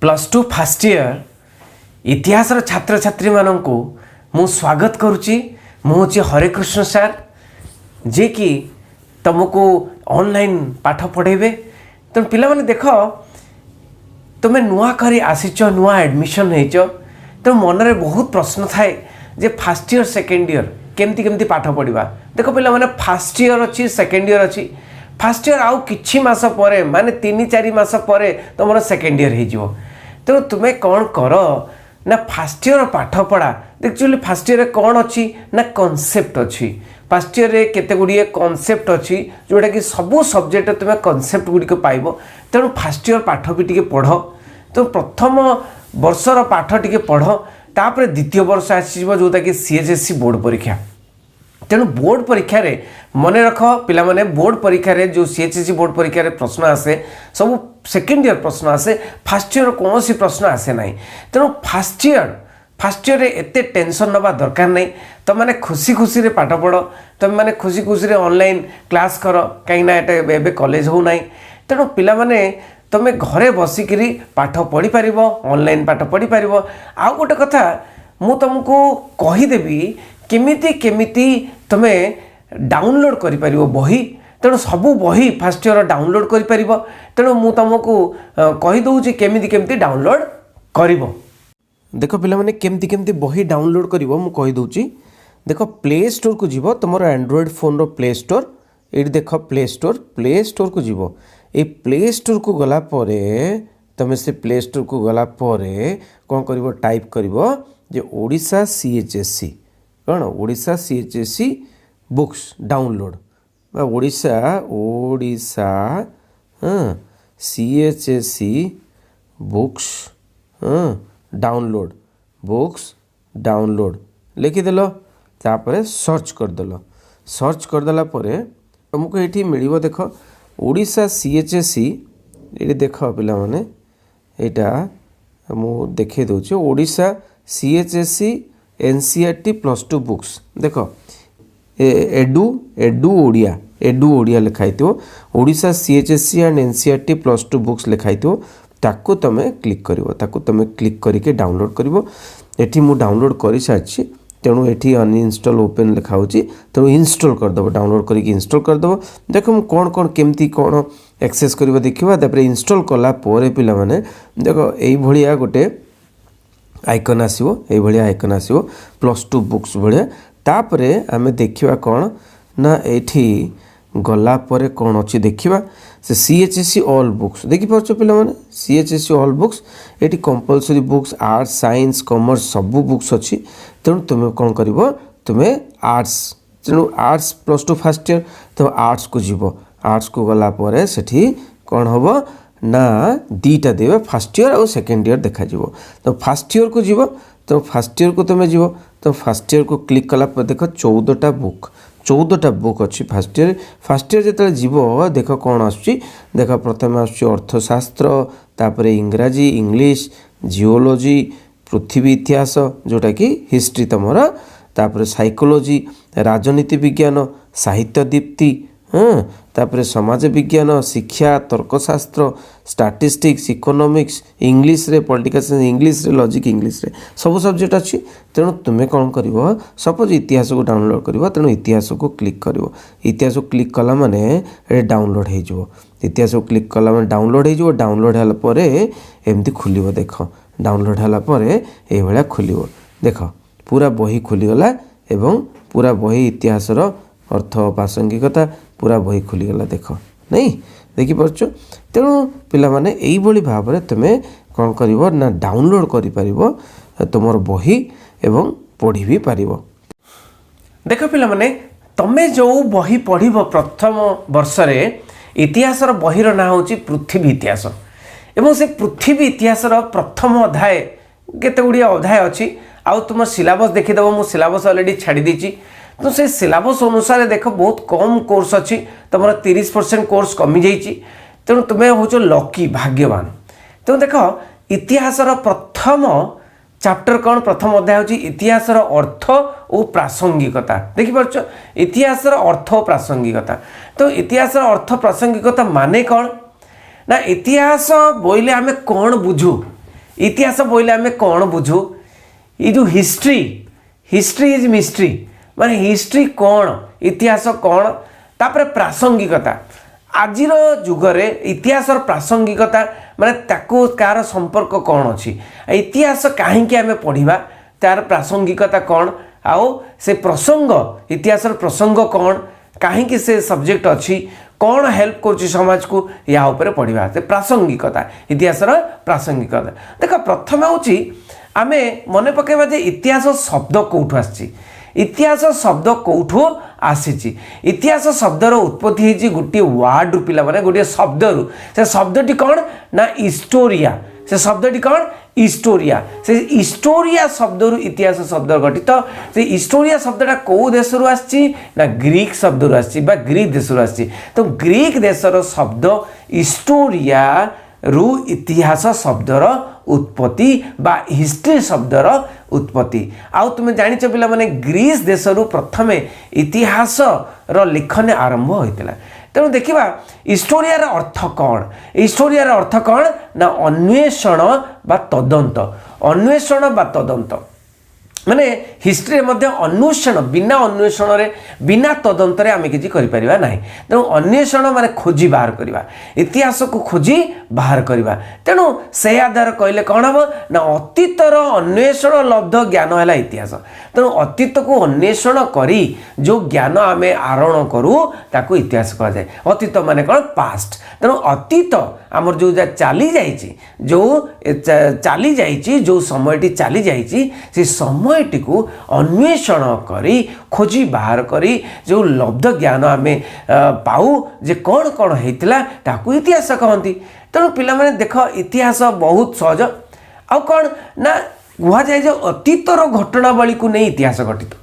Plus two first year इतिहास छात्र छात्री मानक मु स्वागत करुच्ची। मुझे हरेकृष्ण सार जे कि तुमको ऑनलाइन पाठ पढ़ेबे। तेणु पिला देख तुम्हें नुआ करी आसीच नुआ एडमिशन होइच तेणु मनरे बहुत प्रश्न थाए जे फर्स्ट ईयर सेकेंड ईयर केमती केमती पाठ पढ़ा। देख पिला फर्स्ट ईयर अच्छी सेकेंड ईयर अच्छी फर्स्ट ईयर आउ किछि मास परे माने 3-4 मास परे तुम सेकेंड ईयर हो। तेणु तुम्हें कौन कर ना फर्स्ट ईयर पाठ पढ़ा। एक्चुअली फर्स्ट ईयर कौन अच्छी ना कॉन्सेप्ट अच्छी। फर्स्ट ईयर केते गुड़िए कॉन्सेप्ट अच्छी जोटा कि सबू सब्जेक्ट तुम्हें कॉन्सेप्ट गुड़िक पाइब। तेणु फर्स्ट ईयर पाठ भी टिके पढ़। तो प्रथम वर्षर पाठ टिके पढ़ तापर द्वितीय वर्ष आसीब जोटा कि सीएचएससी बोर्ड परीक्षा। तेणु बोर्ड परीक्षा रे मन रख पिला माने बोर्ड परीक्षा रे जो सीएचएससी बोर्ड परीक्षा रे प्रश्न आसे सब सेकेंड ईयर प्रश्न आसे फर्स्ट ईयर कौन सी प्रश्न आसे ना। तेणु फर्स्ट ईयर एते टेंशन नवा दरकार नहीं। तुम मैंने खुशी खुशी रे पाठ पढ़। तुम मैंने खुशी खुशी रे ऑनलाइन क्लास कर कहीं कॉलेज हो ना। तेणु पिला माने तुम्हें घरे बसिकी पाठ पढ़ी पार ऑनलाइन पाठ पढ़ी पार। आउ गोटे कथा मु तुमको कहीदेवी केमिति केमिति तुम्हें डाउनलोड कर बही। तेणु सबू बही फर्स्ट ईयर डाउनलोड कर। तेणु मु तुमको कहीदे केमिति केमिति डाउनलोड कर। देख पिला माने केमती केमती बही डाउनलोड कर कहीदे। देख प्ले स्टोर को जीव तुम एंड्रॉइड फोन रो प्ले स्टोर ये देख प्ले स्टोर को जीव। ये प्ले स्टोर को गला परे तुम से प्ले स्टोर को गला परे कौन कर टाइप कर ओडिशा सीएचएससी कौन Odisha CHSC books download Odisha CHSC books download books download लिखिदेल तापर सर्च करदेल। सर्च करदेला परे तुमको ये मिल देख ओडिशा सीएचएससी ये देख पिला माने यहाँ मु देखे दूचे Odisha CHSC NCERT plus two books देख एडू ओडिया लिखाई Odisha CHSC and NCERT plus two books लिखाई ताकू तुम क्लिक करके डाउनलोड कर। एठी मु डाउनलोड कर सारी तेणु ये अनइंस्टॉल ओपन लिखा तेणु इंस्टॉल करदेव डाउनलोड करके इंस्टॉल करदेव। देख मु कौन कौन केमती कौन एक्सेस कर देखा तापर इंस्टॉल कला पोरे पिला माने देख ये गोटे आइकन आसो आइकन आसो प्लस टू बुक्स भाया। तापर आम देखा कौन ना ये गला परे कौन अच्छी देखा से सीएचएससी ऑल बुक्स देखिपार पिला माने सीएचएससी ऑल बुक्स ये compulsory books arts science commerce सबू बुक्स अच्छी। तेणु तुम कौन कर तुम्हें आर्ट्स तेणु arts plus two first year तो आर्ट्स को जीव। आर्ट्स को गला परे सेठी कौन हम ना दीटा देवे फर्स्ट ईयर और सेकेंड ईयर देखा तो फर्स्ट ईयर को जीव। तो फर्स्ट ईयर को तुम्हें जीव तो फर्स्ट ईयर को क्लिक कला पर देख 14टा बुक अच्छी फर्स्ट ईयर जो जीव देख कौन आसुची देख प्रथम आसुची अर्थशास्त्र तापर इंग्राजी इंग्लिश जियोलॉजी पृथ्वी इतिहास जोटा कि हिस्ट्री तुम तापर साइकोलॉजी राजनीति विज्ञान साहित्य दीप्ति तापर समाज विज्ञान शिक्षा तर्कशास्त्र स्टैटिस्टिक्स इकोनॉमिक्स इंग्लिश रे पॉलिटिकल साइंस इंग्लिश रे लॉजिक इंग्लिश रे सब सब्जेक्ट अच्छी। तेणु तुम्हें कौन कर सपोज इतिहास को डाउनलोड कर तेणु इतिहास को क्लिक कर इतिहास को क्लिक कला माने डाउनलोड हो इतिहास को क्लिक कला माने डाउनलोड हो डाउनलोड होला परे एमती खुलिबो देख डाउनलोड होला परे ए भला खुलिबो देख पूरा बही खुलीगला एवं पूरा बही इतिहासर अर्थ प्रासंगिकता पूरा बही खुलीगला देख नहीं देखिपार। तेणु पिला माने एई भली भाव में तुम्हें कौन कर ना डाउनलोड कर तुम बही एवं पढ़ी भी पार। देख पिला माने तमे जो बही पढ़ प्रथम वर्ष रे इतिहास बहीर ना हूँ पृथ्वी इतिहास एवं से पृथ्वी इतिहास प्रथम अध्याय केते गुड़िया अध्याय अच्छी आउ तुम सिलेबस देखीदेव मु सिलेबस अलरेडी छाड़ी देची। तो से सिलेबस अनुसार देख बहुत कम कोर्स अच्छी तुम 30% कोर्स कमी जाइए। तेणु तुम्हें हूँ लकी भाग्यवान। तेणु देख इतिहास प्रथम चैप्टर कौन प्रथम अध्याय हूँ इतिहास अर्थ और प्रासंगिकता देखिपार इतिहास अर्थ और प्रासंगिकता। तो इतिहास अर्थ प्रासंगिकता माने कौन ना इतिहास बोइले आमे कौन बुझू इतिहास बोले आम कौन बुझू ये जो हिस्ट्री हिस्ट्री इज मिस्ट्री माने हिस्ट्री कौन इतिहास कौन तापर प्रासंगिकता आजिर जुगरे इतिहास प्रासंगिकता माने ताको कार संपर्क कौन अच्छी इतिहास कहीं आम पढ़ा तार प्रासंगिकता कौन आओ से प्रसंग इतिहास प्रसंग कौन कहीं से सब्जेक्ट अच्छी कौन हेल्प कर समाज को या ऊपर पढ़ा से प्रासंगिकता इतिहास प्रासंगिकता देख प्रथम हूँ आम मन पकेबा जे इतिहास शब्द कौटू आसी इतिहास शब्द कौटू आसी इतिहास शब्दर उत्पत्ति होती गोटे वार्ड रु पिला माने गोटे शब्द रु से शब्दटी कौन ना हिस्टोरिया से शब्दटी कौन हिस्टोरिया से हिस्टोरिया शब्द रु इतिहास शब्द गठित से हिस्टोरिया शब्दटा कौ देश रु आसी ना ग्रीक शब्द रु आसी बा ग्रीक देश रु आसी तो ग्रीक देशर शब्द हिस्टोरिया रु इतिहास शब्दर उत्पत्ति बा हिस्ट्री शब्दर उत्पत्ति आउ तुम जानिच पिला माने ग्रीस देश रु प्रथमे इतिहास रो लेखन आरंभ होइतिला तेणु देखा हिस्टोरिया अर्थ कौन हिस्टोरिया अर्थ कौन ना अन्वेषण बा तदंत अन्वेषण बा तदंत माने हिस्ट्री अन्वेषण बिना अन्वेषण रे बिना तदंत आम किसी करिपरिबा नाही तेणु अन्वेषण माने खोजी बाहर करवा इतिहास को खोजी बाहर करवा तेणु से आधार कहले कौन हम ना अतीतर अन्वेषण लब्ध ज्ञान है इतिहास तेणु अतीत को अन्वेषण करी जो ज्ञान आम आरोहण करूँ ताकू इतिहास कह जाए अतीत माने कौन पास्ट तेणु अतीत आमर जो चली जाइए जो चली जाइए जो समयटी चली जाइए से समयटी को अन्वेषण करी खोजी बाहर करी जो लब्ध ज्ञान आम पाऊ जे कौन कौन होता ताकू इतिहास कहती तेणु पिला माने देख इतिहास बहुत सहज आउ कौन ना कह जाए जो अतीतर घटनावली को नहीं इतिहास गठित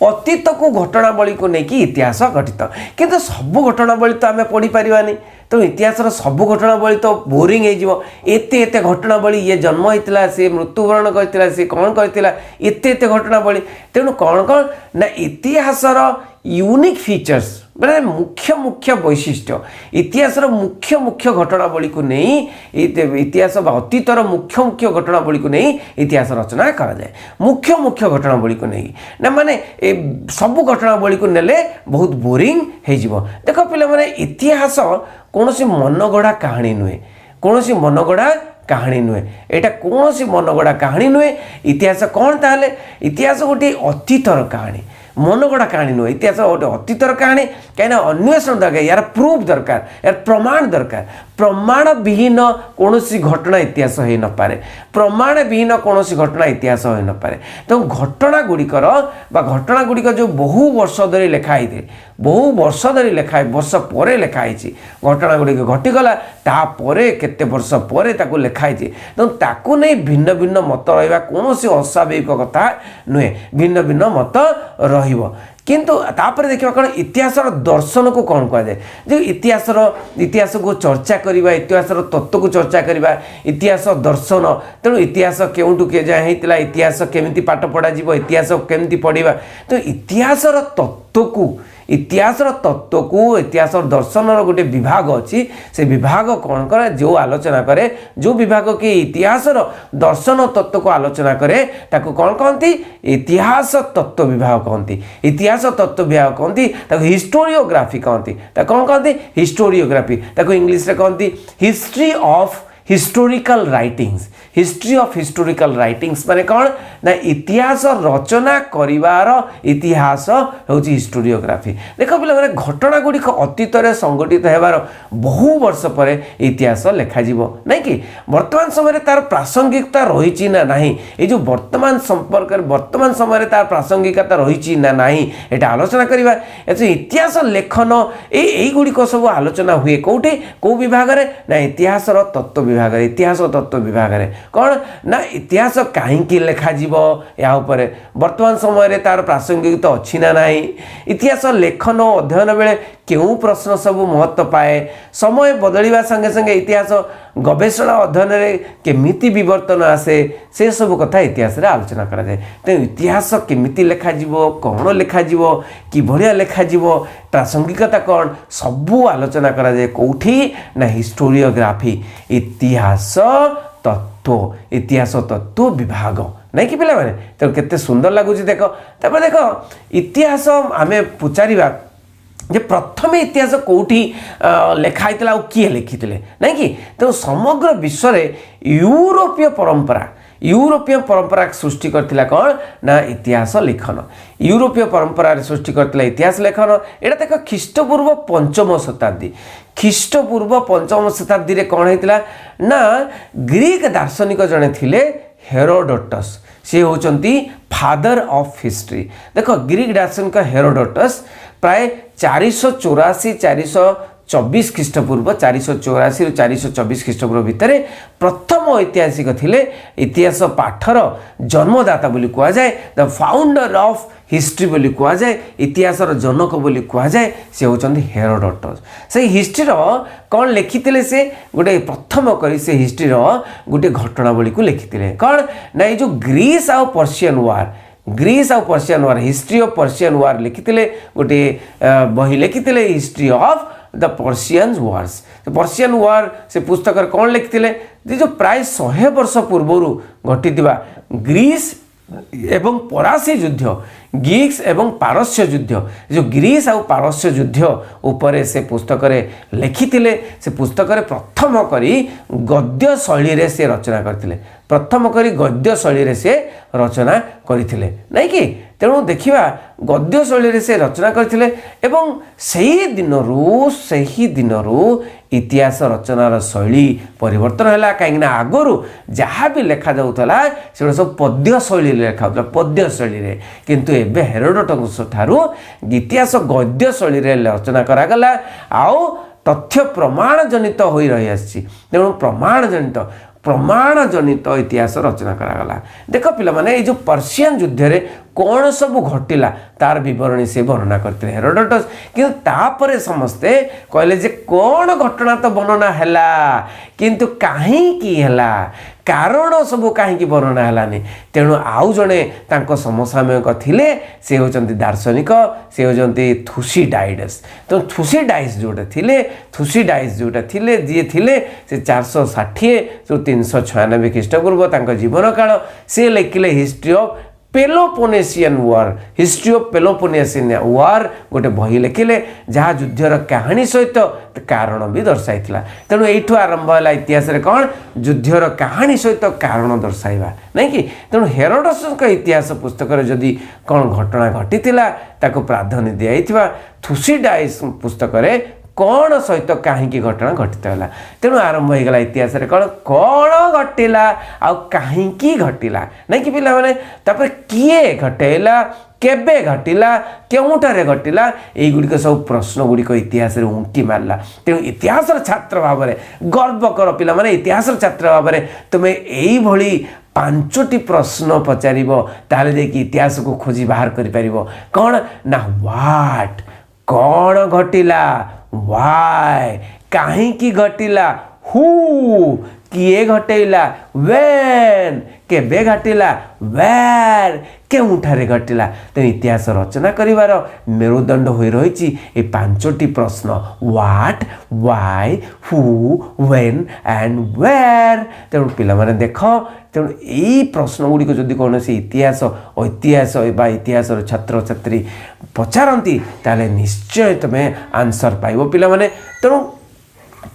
अतीत को घटनावली को लेकिन इतिहास गठित किंतु सबू घटनावली तो आम पढ़ी पारानी तो इतिहास सबू घटनावली तो बोरिंग होते एते घटनावली ये जन्म होता सी मृत्युवरण करता सी कौन करता एते घटनावली तेणु कौन कौन ना इतिहास यूनिक फीचर्स माने मुख्य मुख्य वैशिष्ट्य इतिहास मुख्य मुख्य घटनावली को नहीं इतिहास अतीतर मुख्य मुख्य घटनावली को नहीं इतिहास रचना करा जाए मुख्य मुख्य घटनावली को नहीं ना माने सबू घटनावली को नेले बहुत बोरिंग हो देख पिला माने इतिहास कौन सी मनगढ़ा कहानी नुहे कौन सी मनगढ़ा कहानी नुहे एटा कौन सी मनगढ़ा कहानी नुहे इतिहास कौन ताहले इतिहास गोटे अतीतर कहानी मनगढ़ा कहानी नुहे इतिहास गोटे अतीतर कहानी कहीं अन्वेषण दरकार यार प्रूफ दरकार यार प्रमाण दरकार प्रमाण विहीन कौन सी घटना इतिहास हो न पारे प्रमाण विहीन कौन सी घटना इतिहास हो न पारे तो घटना गुड़िकर घटना गुड़िक जो बहु वर्ष धरी लिखाई थे बहु वर्ष धरी लिखाई वर्ष पर लिखाई घटना गुड़िक घटीगला तापर केते वर्ष पर लिखाई तो ताकू नहीं भिन्न भिन्न मत रहा कौन सी अस्वाभाविक कथा नुहे भिन्न भिन्न मत रहिबो किंतु तापर देखा कौन इतिहास दर्शन को कौन कह जाए जो इतिहास को चर्चा करवा इतिहास तत्व को चर्चा करवा इतिहास दर्शन तेणु इतिहास केउठू के जाए होता इतिहास केमिति पाठ पढ़ा इतिहास केमिति पढ़ा तो इतिहास तत्व को इतिहास दर्शन गोटे विभाग अच्छी से विभाग कौन करे जो आलोचना करे जो विभाग के इतिहास दर्शन तत्व को आलोचना करे ताको कौन कहती इतिहास तत्व विभाग कहती इतिहास तत्व विभाग कहती हिस्टोरियोग्राफी कहती कौन कहती हिस्टोरियोग्राफी ताको इंग्लिश रे कहती history of historical writings history of historical writings माने कौन ना इतिहास रचना करिवार इतिहास होची हिस्टोरियोग्राफी देख पिला माने घटना गुड़िक अतीत संगठित होबार बहु वर्ष पर इतिहास लेखा जीवो नहीं कि वर्तमान समय तार प्रासंगिकता रही ना नहीं ये जो वर्तमान संपर्क वर्तमान समय तार प्रासंगिकता रही ना नहीं एटा आलोचना करवा इतिहास लेखन यही गुड़िक सब आलोचना हुए कौटे कौ विभाग ना इतिहास तत्व विभाग इतिहास तत्व विभाग कौन ना इतिहास कहीं लेखा या ऊपर वर्तमान समय तार प्रासंगिकता अच्छी ना नहीं इतिहास लेखन अध्ययन बेले क्यों प्रश्न सब महत्व पाए समय बदलवा संगे संगे इतिहास गवेषणा अध्ययन रे केमिति विवर्तन आसे से सब कथा इतिहास रे आलोचना करा जाए तो इतिहास केमिति लेखा जीवो कौन लेखा जीवो कि बढ़िया लेखा जीवो प्रासंगिकता कौन सबू आलोचना करा जाए कौठी ना हिस्टोरियोग्राफी इतिहास तत्व इतिहास तत्व विभाग नहीं कि पिला माने तो केते सुंदर लगुच देख तापर देख इतिहास आमे पचारिबा जे प्रथम इतिहास कौटी लेखाई किए लिखिते नहीं कि तो समग्र विश्व यूरोपीय परंपरा सृष्टि करथिला कौन ना इतिहास लेखन यूरोपीय परंपरा सृष्टि करथिला इतिहास लेखन एटा देख ख्रीष्टपूर्व 5म शताब्दी ख्रीष्टपूर्व 5म शताब्दी रे कौन होइतिला ना ग्रीक दार्शनिक जने थिले हेरोडोटस से होचंती फादर ऑफ हिस्ट्री देख ग्रीक दार्शनिक हेरोडोटस प्राय 484 ख्रीष्टपूर्व 484 रु 424 ख्रीष्टपूर्व भितर प्रथम ऐतिहासिक थिले इतिहास पाठर जन्मदाता बोली कुआ जाए द फाउंडर ऑफ हिस्ट्री बोली कुआ जाए इतिहासर जनक बोली कुआ जाए से होचंती हेरोडोटस से हिस्ट्री कौन लिखिते से गोटे प्रथम करी से हिस्ट्री गोटे घटना बोली को लिखिते कौन ना ये जो ग्रीस आउ Persian war history of Persian war लिखिते गोटे बही लिखिते history of the Persian wars Persian war से पुस्तक कौन लिखिते जो प्राय 100 वर्ष पूर्व घटी ग्रीस एवं परासी युद्ध ग्रीक्स एवं पारस्य युद्ध जो ग्रीस आउ पारस्य युद्ध उपरे से पुस्तक लिखिते से पुस्तक प्रथम करी गद्य शैली रे से रचना करथिले प्रथम करी गद्य शैली रे से रचना करथिले नहीं कि तेणु देखिबा गद्य शैली रे से रचना करथिले एवं सही दिनरू इतिहास रचनार शैली परिवर्तन है कहीं आगुरी जहाँ भी लिखा जाऊला से सब पद्य शैली लिखा पद्य शैली रे किंतु एबे हेरोडोटस ठारू इतिहास गद्य शैली रे रचना करागला आउ तथ्य प्रमाण जनित हो रही आसी तेणु प्रमाण जनित इतिहास रचना करागला देख पिला माने ये जो पर्शियन युद्ध रे कौन सब घटिला तार विवरणी से वर्णना करते हेरोडोटस किंतु तापरे समस्ते कहले जे कौन घटना तो वर्णना हैला किंतु काहे की हैला कारण सब कहीं वर्णना हैलानी तेणु आउ जड़े समसामयिक थिले से होचंती दार्शनिक से होचंती थुसीडाइडस तो थुसीडाइस जोटा थिले जी थिले से 460 रु 396 ख्रीष्टपूर्व तांको जीवन काल से लिखिले history of Peloponnesian war history of Peloponnesian war गोटे बही लिखिले जहाँ युद्धर कहानी सहित कारण भी दर्शाई तेणु यू आरंभ है इतिहास रे कौन युद्धर कहानी सहित कारण दर्शाइबा नहीं कि तेणु हेरोडोटस इतिहास पुस्तक जदि कौन घटना घटी ताको प्राधान्य दिया थुसीडाइस पुस्तक कौन सहित कहीं घटना घटित है तेणु आरंभ होगा इतिहास कौन घटिला आउ कहीं घटिला नहीं कि पिला माने तापर किए घटेला केबे घटिला केउठारे घटिला युड़िक सब प्रश्न गुड़िक इतिहास उंकी मारला तेणु इतिहास छात्र भाव में गर्व कर पिला माने इतिहास छात्र भाव में तुम्हें यही 5टी प्रश्न पचार ताले देखि इतिहास को खोजी बाहर कर पारिबो कौन ना व्हाट कौन घटिला वाय कहीं की घटिला हु किए घटेला व्हेन केबे घटिला वेर केउठारे घटिला तेणु इतिहास रचना करिवार मेरुदंड हो रही ये 5टी प्रश्न what why who when and where तेणु पिला माने देख तेणु यही प्रश्न गुड़िक जदि कौन इतिहास इतिहास छात्र छात्री पचारती ताले निश्चय तुम्हें आंसर पाइब पिला माने तेणु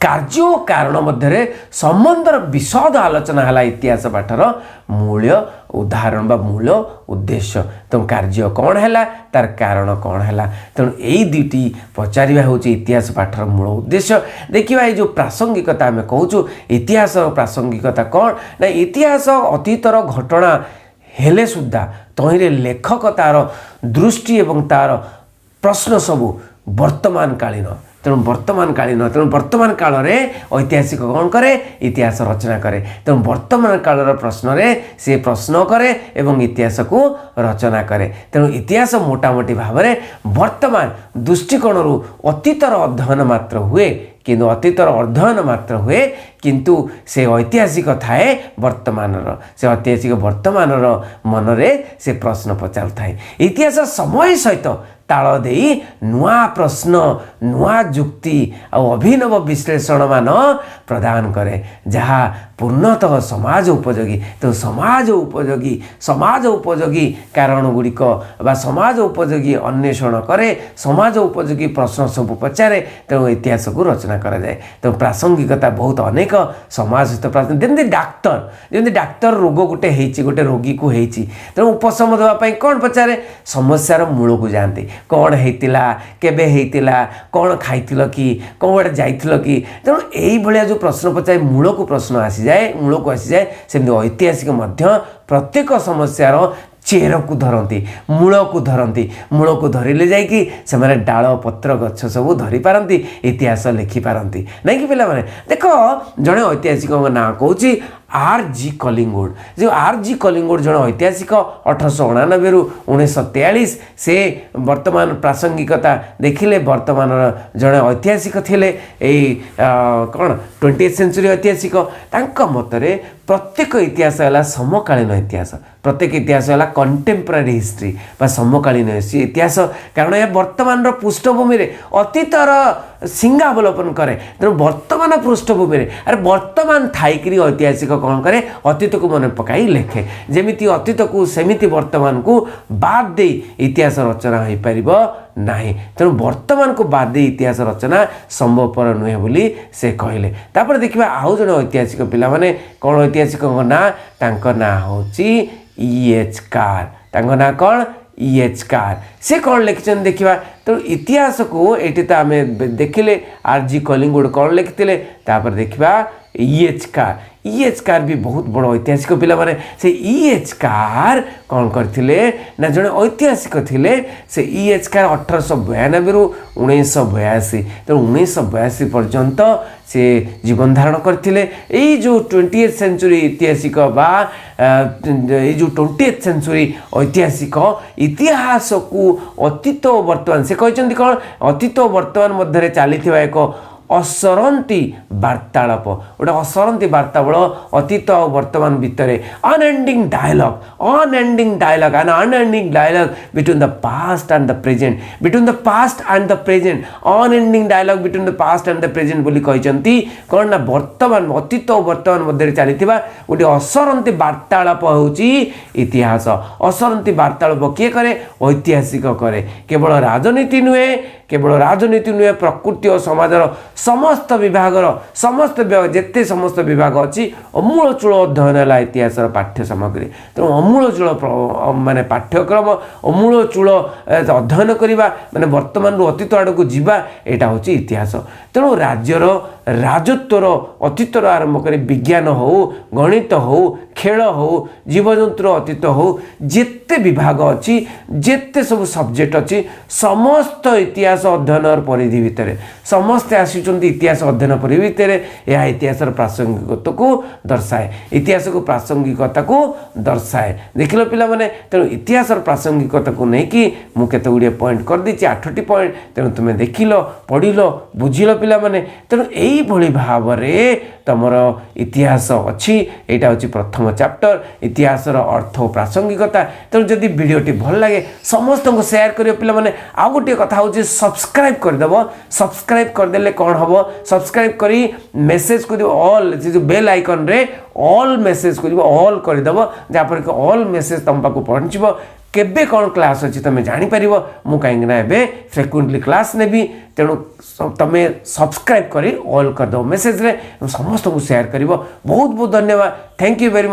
कार्य कारण मध्य संबंधर विशद आलोचना है इतिहास पाठर मूल्य उदाहरण बा मूल उद्देश्य तेणु कार्य कौन है तार कारण कौन है तेणु यही दुईटी पचार हूँ इतिहास पाठर मूल उद्देश्य देखिए ये जो प्रासंगिकता आम कहूँ इतिहास प्रासंगिकता कौन ना इतिहास अतीतर घटना हेले सुद्धा तहिरे लेखक तार दृष्टि एवं तार प्रश्न सबू वर्तमान कालीन तेणु वर्तमान काल रे ऐतिहासिक कौन करे इतिहास रचना करे तेणु वर्तमान कालर प्रश्न रे से प्रश्न करे एवं इतिहास को रचना करे तेणु इतिहास मोटामोटी भाव में वर्तमान दृष्टिकोण अतीतर अध्ययन मात्र हुए किंतु अतीतर अध्ययन मात्र हुए किंतु से ऐतिहासिक थाए वर्तमान से ऐतिहासिक वर्तमान मन रे से प्रश्न पचार थाए इतिहास समय सहित ताल दे नुआ प्रश्न नुआ जुक्ति अभिनव विश्लेषण मान प्रदान करे जहाँ पूर्णतः समाज उपयोगी। तो समाज उपयोगी कारण गुड़िक बा समाज उपयोगी अन्वेषण करे, समाज उपयोगी प्रश्न सब पचारे, तेणु इतिहास को रचना करा जाए। तो प्रासंगिकता बहुत अनेक समाज सहित जमी डाक्तर रोग गोटे गोटे रोगी को होती, तेणु उपशम देवाई कौन पचारे, समस्यार मूल को जाती, कौन होता केबे होता, कौन खाइल कि कौन गोटे जाइल कि, तेणु यही जो प्रश्न पचारे मूल को प्रश्न आसी जाए, मूल को आसी जाए। सेमती ऐतिहासिक प्रत्येक समस्यार चेर को धरती, मूल को धरती, मूल को धरिले जाइकी से डाल पत्र गछ सब धरी पारती, इतिहास लिखि पारती नहीं कि पिला माने। देख जड़े ऐतिहासिक ना कहूँ R.G. कलिंगवुड। जो R.G. कलिंगवुड जड़े ऐतिहासिक 1899 रु 1943 से वर्तमान प्रासंगिकता देखिले, वर्तमान जड़े ऐतिहासिक थिले कौन 20th सेंचुरी ऐतिहासिक। तांका मतरे प्रत्येक इतिहास है समकालीन इतिहास, प्रत्येक इतिहास है कंटेम्परारी हिस्ट्री बा समकालीन इतिहास, कारण यह वर्तमान पृष्ठभूमि में अतीतर सिंगावलोकन करे। तेणु वर्तमान पृष्ठभूमि में अरे वर्तमान थाइकरी ऐतिहासिक कौन करे, अतीत को मन पकाई लेखे, जेमिति अतीत को सेमिति वर्तमान को बाद दे इतिहास रचना हो पार नहीं। तेणु वर्तमान को बाद दे इतिहास रचना संभवपर नुहे बोली से कहले। तापर देखिबा आउ जने ऐतिहासिक पिला माने कौन ऐतिहासिक ना, तांको ना होची E.H. कार, तांको ना कौन E.H. कार। से कौन लिखिछन देखिबा। तो इतिहास को एटी तो आम देखिले R.G. कलिंगवुड कौन लिखिले, तापर देखिबा E.H. कार। E.H. कार भी बहुत बड़ ऐतिहासिक पिला माने से E.H. कार कौन करथिले ना जड़े ऐतिहासिक थिले। से E.H. कार 1892 रु 1982, तो 1982 पर्यंत से जीवन धारण करथिले। यही जो 20th सेंचुरी ऐतिहासिक बा जो 20th सेंचुरी ऐतिहासिक इतिहास को अतीत वर्तमान से कहते कौन, अतीत वर्तमान मध्य चली एक असरंती वार्तालाप, गोटे असरंती वार्तालाप अतीत और वर्तमान भितर unending dialogue and unending dialogue between the past and the present, between the past and the present, unending dialogue between the past and the present बोली कहते कौन ना वर्तमान अतीत और वर्तमान मध्य चली गोटे असरंती वार्तालाप होची इतिहास। असरंती वार्तालाप किए करे, ऐतिहासिक करे। केवल राजनीति नुहे, केवल राजनीति नुहे, प्रकृति और समाजर समस्त विभागर समस्त जिते समस्त विभाग अच्छी अमूलचूल अध्ययन है इतिहास पाठ्य सामग्री। तेणु अमूलचूल माने पाठ्यक्रम अमूलचूल अध्ययन करवा माने वर्तमान अतीत आड़ को जीवा, यहाँ हूँ इतिहास। तेणु राज्यर राजत्वर अतीतर आरंभ कर विज्ञान हो, गणित हो, खेल हो, जीवजंतुर अतीत हो, जिते विभाग अच्छी जिते सब सब्जेक्ट अच्छी समस्त इतिहास अध्ययन परिधि भितर समस्ते आसुचंती इतिहास अध्ययन परिधि भितर। यह इतिहास प्रासंगिकता को दर्शाए, इतिहास को प्रासंगिकता को दर्शाए। देखिल पिला माने। तेणु इतिहास प्रासंगिकता को लेकिन मुझे गुड़े पॉइंट कर देछि 8टी पॉइंट। तेणु तुम देखिल पढ़िल बुझिल पिला माने। तेणु यही भाव में तुमर इतिहास अच्छी, यहाँ हूँ प्रथम चैप्टर इतिहास अर्थ और प्रासंगिकता। तेणु जदि वीडियोटी भल लगे समस्त को शेयर करियो पिला माने। आ गोटे कथा हूँ सब्सक्राइब करदेव, सब्सक्राइब करदेले कौन हम, सब्सक्राइब करी मेसेज को ऑल जो बेल आइकन रे ऑल मेसेज को ऑल करदेव, जहाँपर कि ऑल मेसेज तुम पाक पहुँचब केबे कौन क्लास अच्छी तुम जापर। मु कहीं फ्रिक्वेंटली क्लास नेबी, तेणु तुम सब्सक्राइब करी ऑल करदेव मेसेज रे, समस्त को शेयर कर। बहुत बहुत धन्यवाद, थैंक यू वेरी मच।